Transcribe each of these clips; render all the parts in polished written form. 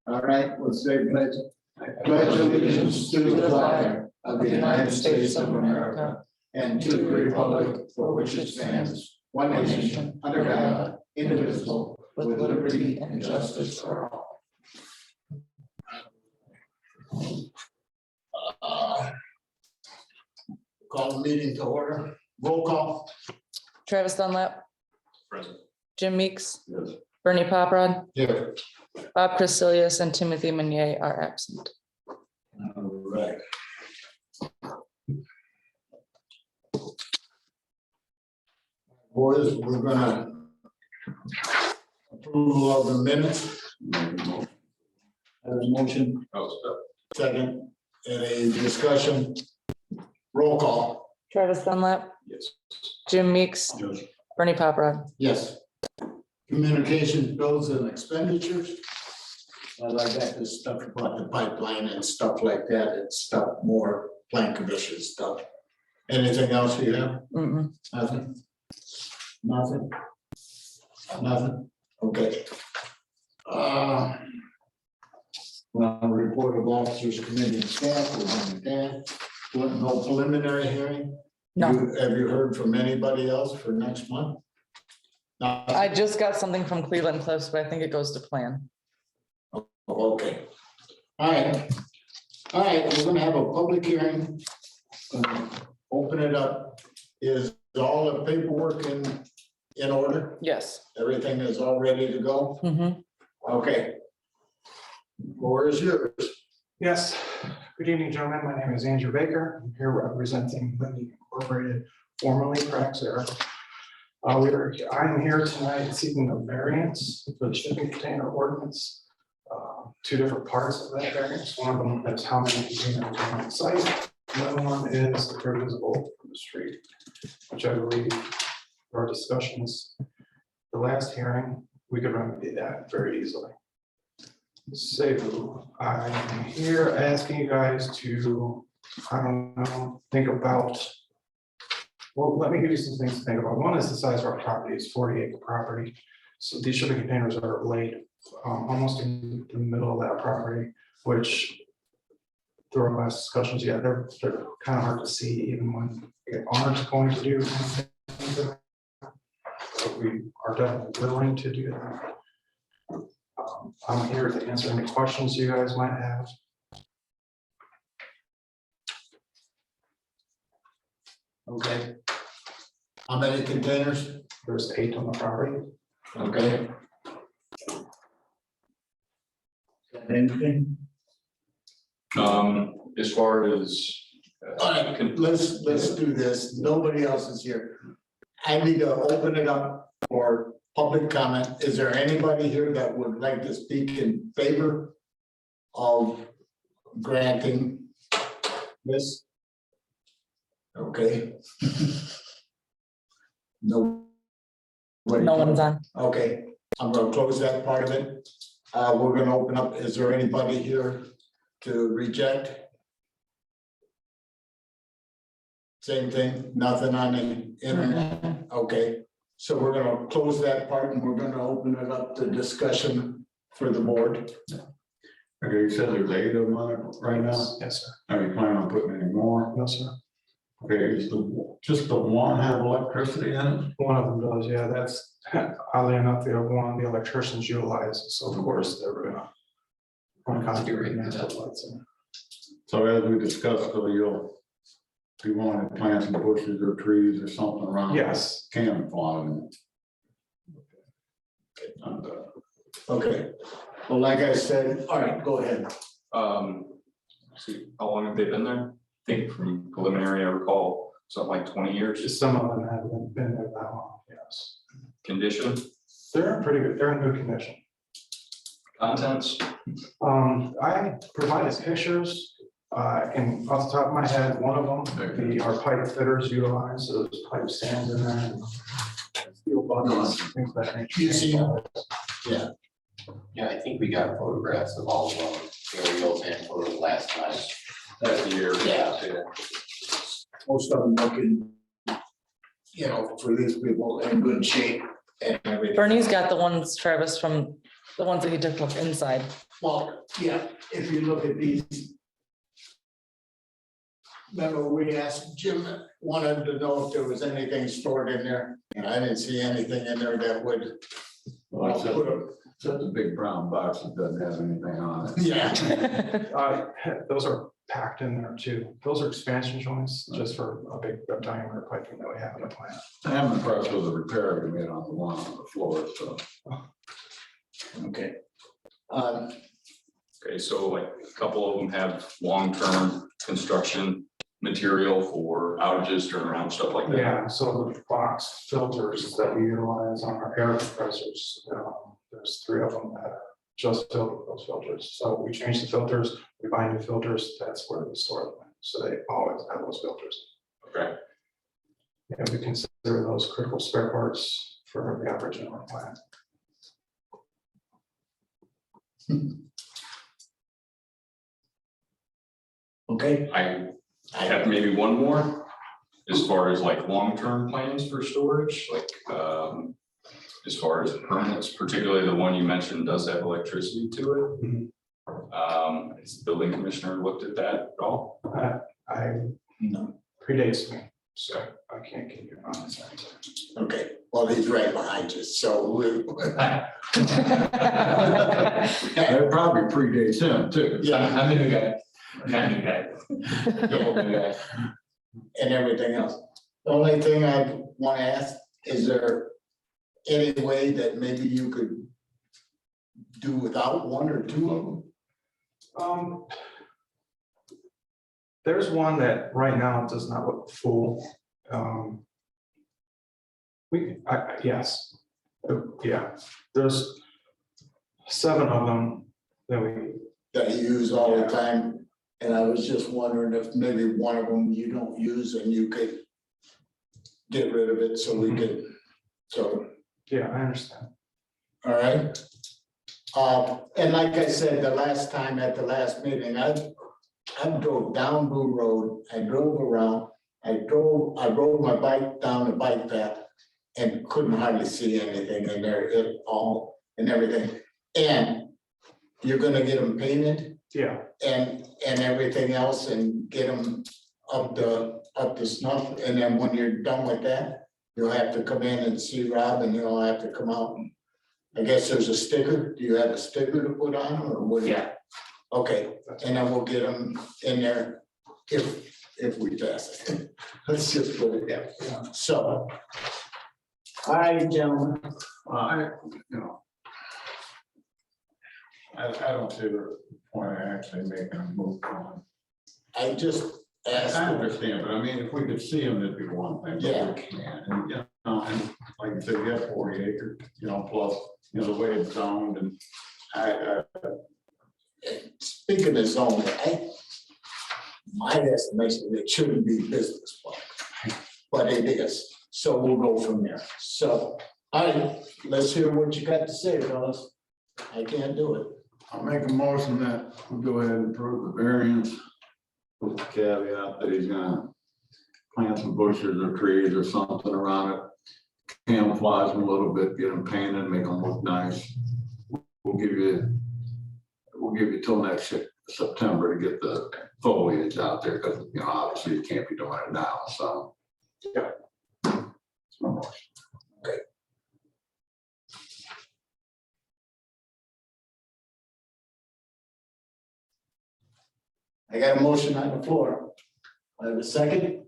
All right, let's say pledge. I pledge allegiance to the flag of the United States of America and to the republic for which it stands, one nation, under God, indivisible, with liberty and justice for all. Call the meeting to order. Roll call. Travis Dunlap, Present. Jim Meeks, Yes. Bernie Poprod, Here. Bob Christilius, and Timothy Meunier are absent. All right. Boys, we're gonna approval of the minutes. Have a motion, second, any discussion? Roll call. Travis Dunlap, Yes. Jim Meeks, Yes. Bernie Poprod. Yes. Communications, bills and expenditures. Well, I got this stuff about the pipeline and stuff like that, it's stuff more plan commission stuff. Anything else you have? Mm-mm. Nothing? Nothing? Nothing? Okay. Well, report of officers, committee and staff, we're going to that. No preliminary hearing? No, Have you heard from anybody else for next month? No. I just got something from Cleveland Cliffs, but I think it goes to plan. Okay. All right. All right, we're gonna have a public hearing. Open it up. Is all the paperwork in order? Yes. Everything is all ready to go? Mhm. Okay. Floor is yours. Yes, good evening, gentlemen. My name is Andrew Baker. I'm here representing Lindy Incorporated, formerly Praxair. I'm here tonight seeking a variance for the shipping container ordinance. Two different parts of that variance. One of them is how many containers are on site. Another one is if they're visible from the street, which I believe our discussions, the last hearing, we could remedy that very easily. So I'm here asking you guys to, I don't know, think about. Well, let me give you some things to think about. One is the size of our property, it's 40-acre property. So these shipping containers are laid almost in the middle of that property, which through our last discussions, yeah, they're kind of hard to see even when they aren't going to do anything. But we are definitely willing to do that. I'm here to answer any questions you guys might have. Okay. How many containers? There's 8 on the property. Okay. Anything? As far as. All right, let's do this. Nobody else is here. I need to open it up for public comment. Is there anybody here that would like to speak in favor of granting this? Okay. No. No one's on. Okay, I'm gonna close that part of it. We're gonna open up, is there anybody here to reject? Same thing, nothing on the internet, okay. So we're gonna close that part and we're gonna open it up to discussion for the board. Okay, you said there's 8 of them on it right now. Yes, sir. Are you planning on putting any more? No, sir. Okay, is just the one have electricity in it? One of them does, yeah, that's oddly enough, the one the electricians utilize, so of course they're gonna configure that lights in. So as we discussed, if you want to plant some bushes or trees or something around. Yes, Camouflage. Okay, well, like I said, all right, go ahead. See, how long have they been there? I think from preliminary, I recall, something like 20 years. just some of them haven't been there that long, yes. Condition, They're in pretty good, they're in good condition. contents, I provided pictures, and off the top of my head, one of them, our pipe fitters utilize those pipe stands in there. And steel buttons, things of that nature. You see them? Yeah. Yeah, I think we got photographs of all of them, aerials and photos last night. that year. Yeah. Most of them looking, for these people in good shape and everything. Bernie's got the ones, Travis, from The ones that you took look inside. Well, yeah, if you look at these. Remember, we asked Jim, wanted to know if there was anything stored in there, and I didn't see anything in there that would. Well, it's just a big brown box that doesn't have anything on it. Yeah, Those are packed in there too. Those are expansion joints just for a big diameter piping that we have in the plant. I'm impressed with the repair we made on the one on the floor, so. okay. Okay, so like a couple of them have long-term construction material for outages, turnaround, stuff like that. Yeah, so the box filters that we utilize on our air compressors, there's 3 of them that are just filled with those filters. So we change the filters, we buy new filters, that's where we store them. So they always have those filters. Okay, And we consider those critical spare parts for the average in our plant. Okay, I have maybe one more. As far as like long-term plans for storage, like, as far as permits, particularly the one you mentioned does have electricity to it. Has the building commissioner looked at that at all? no, Predates me, so I can't give you an honest answer. okay, well, he's right behind you, so we. That probably predates him too. Yeah, I'm the new guy. I'm the new guy. Don't look at that. and everything else. The only thing I want to ask, is there any way that maybe you could do without 1 or 2 of them? There's one that right now does not look full. Yes, yeah, there's 7 of them that we, That you use all the time? And I was just wondering if maybe one of them you don't use and you could get rid of it so we could, so, yeah, I understand. all right? And like I said, the last time at the last meeting, I drove down Blue Road, I drove around, I rode my bike down the bike path and couldn't hardly see anything in there at all and everything. And you're gonna get them painted Yeah, and everything else and get them up to snuff. And then when you're done with that, you'll have to come in and see Rob and you'll have to come out and, I guess there's a sticker. Do you have a sticker to put on or what? Yeah. Okay, and then we'll get them in there if we pass it. Let's just put it there. So. All right, gentlemen. I don't see the point of actually making a move on. I just asked. I understand, but I mean, if we could see them, it'd be one thing, Yeah. but we can't, and, and like you said, you have 40 acres, plus, the way it's zoned, and Speaking of zone, my estimation, it shouldn't be business park, but it is, so we'll go from there. So, all right, let's hear what you got to say, fellas. I can't do it. I'll make a motion that we go ahead and approve the variance with the caveat that he's gonna plant some bushes or trees or something around it, camouflage them a little bit, get them painted, make them look nice. We'll give you till next September to get the foliage out there, because, obviously you can't be doing it now, so. Yeah. That's my motion. I got a motion on the floor. I have a second.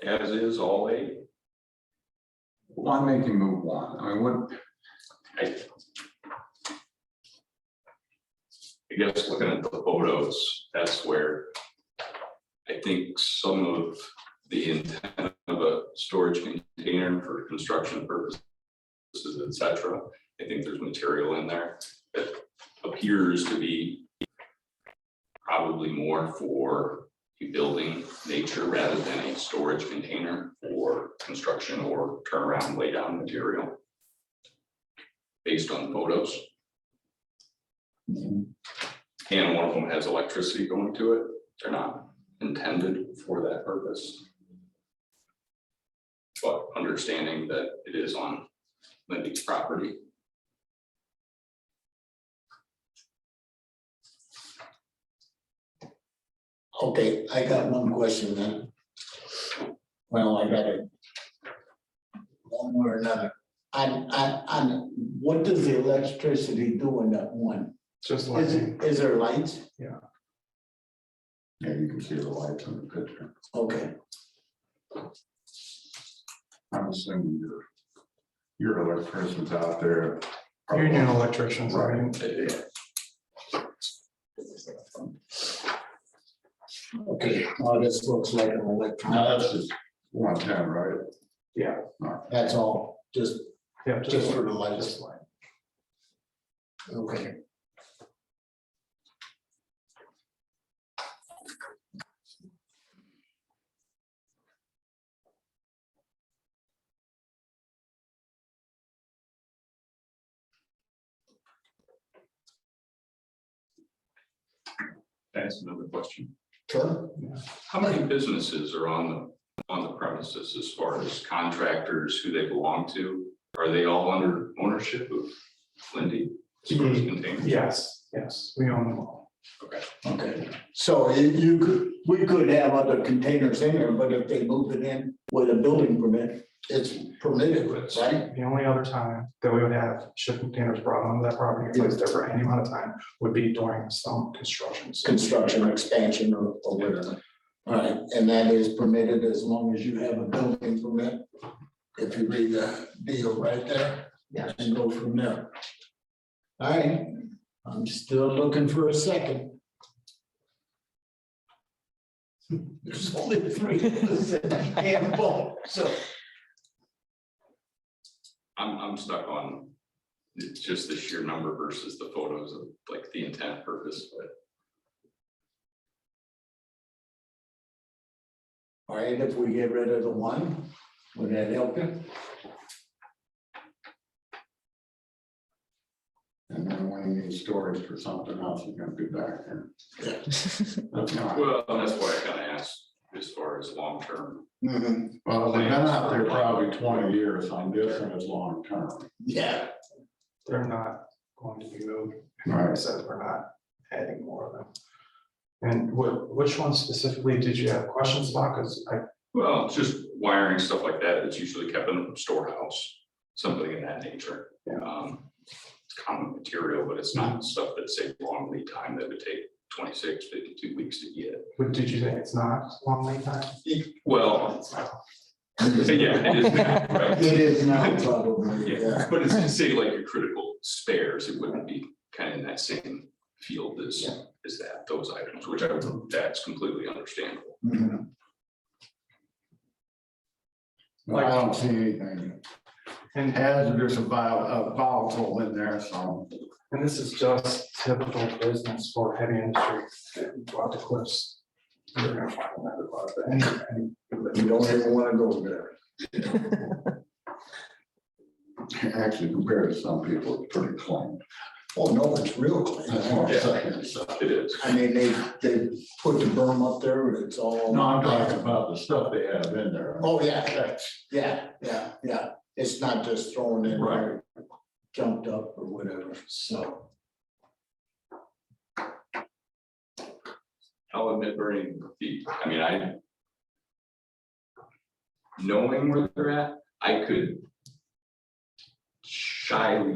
As is, all 8. Why make you move one? I mean, what, I guess looking at the photos, that's where I think some of the intent of a storage container for construction purposes, et cetera. I think there's material in there that appears to be probably more for a building nature rather than a storage container for construction or turnaround lay down material based on photos. And one of them has electricity going to it. They're not intended for that purpose. but understanding that it is on Lindy's property. Okay, I got one question then. Well, I got it. One or another. On what does the electricity do in that one? Just like, Is there lights? Yeah, you can see the lights in the picture. Okay, I'm assuming your electrician's out there. union electricians, right? okay, well, this looks like an Now, electronic, that's just 110, right? Yeah, that's all, just yeah, just for the lights. just like. Okay. That's another question. Sure. How many businesses are on the premises as far as contractors, who they belong to? Are they all under ownership of Lindy? As far as containers? Yes, we own them all. Okay. Okay, so you could, we could have other containers in there, but if they move it in with a building permit, it's permitted, right? The only other time that we would have shipping containers brought onto that property, or placed there for any amount of time, would be during some construction. So Construction, expansion, or whatever. All right, and that is permitted as long as you have a building permit. If you read the deal right there, and go from there. All right, I'm still looking for a second. There's only three of us in the damn boat, so. I'm stuck on just the sheer number versus the photos of like the intent purpose, but All right, if we get rid of the one, would that help you? And then when you need storage for something else, you're gonna be back here. Yeah. That's not- well, that's why I kind of asked as far as long-term. Well, they've been out there probably 20 years, so I'm guessing it's long term. Yeah, they're not going to be moved. Right. Like I said, we're not adding more of them. And which one specifically did you have questions about? Because Well, just wiring, stuff like that, it's usually kept in a storehouse, something in that nature. It's common material, but it's not stuff that's a long lead time that would take 26, 52 weeks to get. did you say it's not long lead time? Well, yeah, it is now, right? it is now probably, Yeah, yeah. but it's to say like your critical spares, it wouldn't be kind of in that same field as that, those items, which that's completely understandable. Mhm. Well, I don't see anything And hazardous about volatile in there, so. And this is just typical business for heavy industry. Go out to cliffs. You're gonna find that about that. You don't even wanna go there. Actually, compared to some people, it's pretty clean. Oh, no, it's real clean. That's what I'm saying, so. It is. I mean, they put the berm up there, and it's all. No, I'm talking about the stuff they have in there. Oh, yeah, yeah, it's not just thrown in there, jumped up or whatever, so. I'll admit burning feet, I mean, knowing where they're at, I could shyly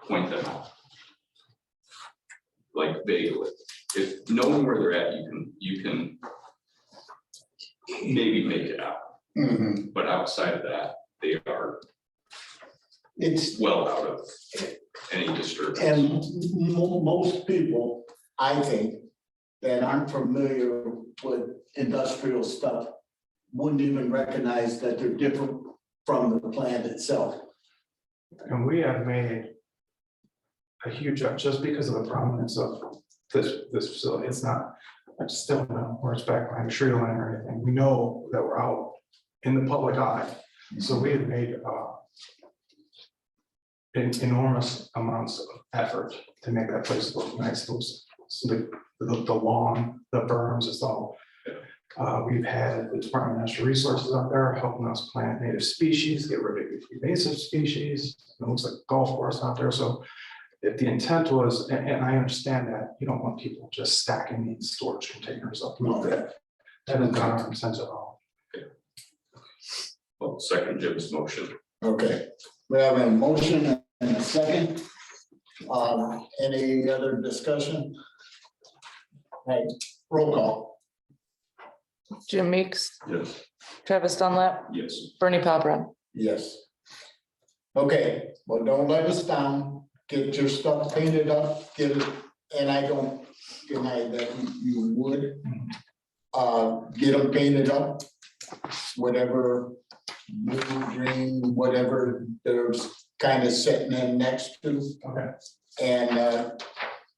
point them out. Like vaguely, if knowing where they're at, you can maybe make it out, Mhm. but outside of that, they are It's, well out of any disturbance. and most people, I think, that aren't familiar with industrial stuff wouldn't even recognize that they're different from the plant itself. And we have made a huge, just because of the prominence of this facility, it's not, I just don't know where it's back behind a tree line or anything. We know that we're out in the public eye. So we have made enormous amounts of effort to make that place look nice. So the lawn, the berms, it's all We've had the Department of Natural Resources out there helping us plant native species, get rid of invasive species. It looks like a golf course out there. So if the intent was, and I understand that, you don't want people just stacking these storage containers up. That is not our intent at all. Well, second Jim's motion. Okay, we have a motion and a second. Any other discussion? Right, roll call. Jim Meeks, Yes. Travis Dunlap, Yes. Bernie Palbra. Yes. Okay, well, don't let us down. Get your stuff painted up, get it, and I don't deny that you would. Get them painted up, whatever blue, green, whatever there's kind of sitting in next to. Okay. And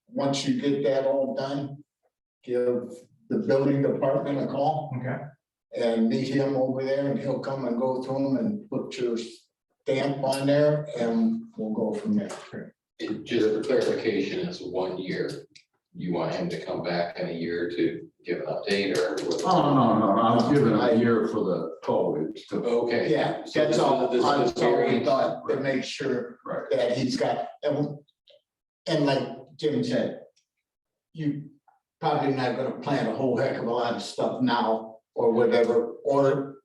once you get that all done, give the building department a call Okay. and meet him over there, and he'll come and go through them and put your stamp on there, and we'll go from there. Just for clarification, it's 1 year. You want him to come back in a year to give an update or? Oh, no, I was given a year for the foliage to. Okay. Yeah, So that's all, this is that's all we variance. thought, to make sure Right. that he's got, and like Jim said, you probably not gonna plant a whole heck of a lot of stuff now, or whatever, or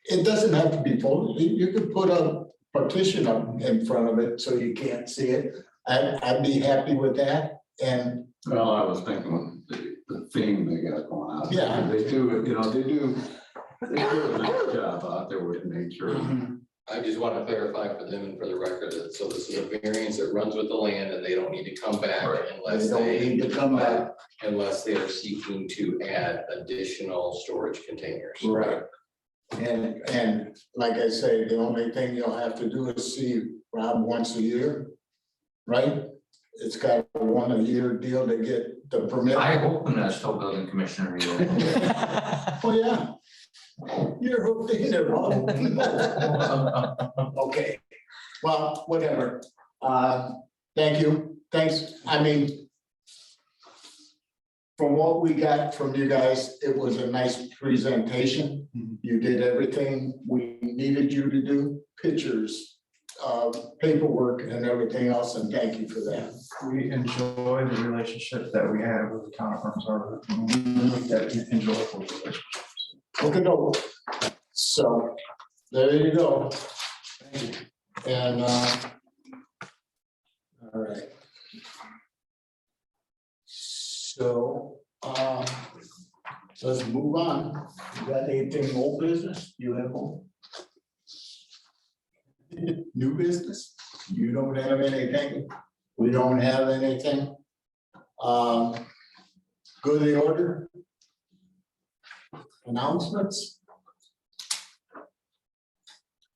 it doesn't have to be full, you could put a partition up in front of it so you can't see it. I'd be happy with that, and Well, I was thinking the theme they got going on. Yeah. They do, they do a nice job out there with nature. I just want to clarify for them and for the record that, so this is a variance that runs with the land and they don't need to come back Right. they unless don't they. need to come back. Unless they are seeking to add additional storage containers. Right. And like I say, the only thing you'll have to do is see Rob once a year, right? It's got a 1 year deal to get the permit. I hope I'm not still building commissioner. Oh, yeah. You're hooked in there, Rob. Okay, well, whatever. Thank you, thanks, I mean, from what we got from you guys, it was a nice presentation. You did everything we needed you to do, pictures, paperwork and everything else, and thank you for that. We enjoy the relationship that we have with the town of Burns Harbor. That we enjoy the relationship. Okay, no. So, there you go. And, all right. So, let's move on. You got anything old business? You have old? New business? You don't have anything? We don't have anything? Go to the order. Announcements?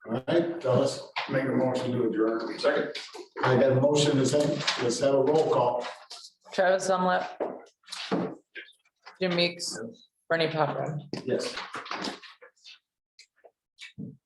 All right, fellas, Make a motion to adjourn. Second. I got a motion to say, let's have a roll call. Travis Dunlap. Jim Meeks, Bernie Palbra. Yes.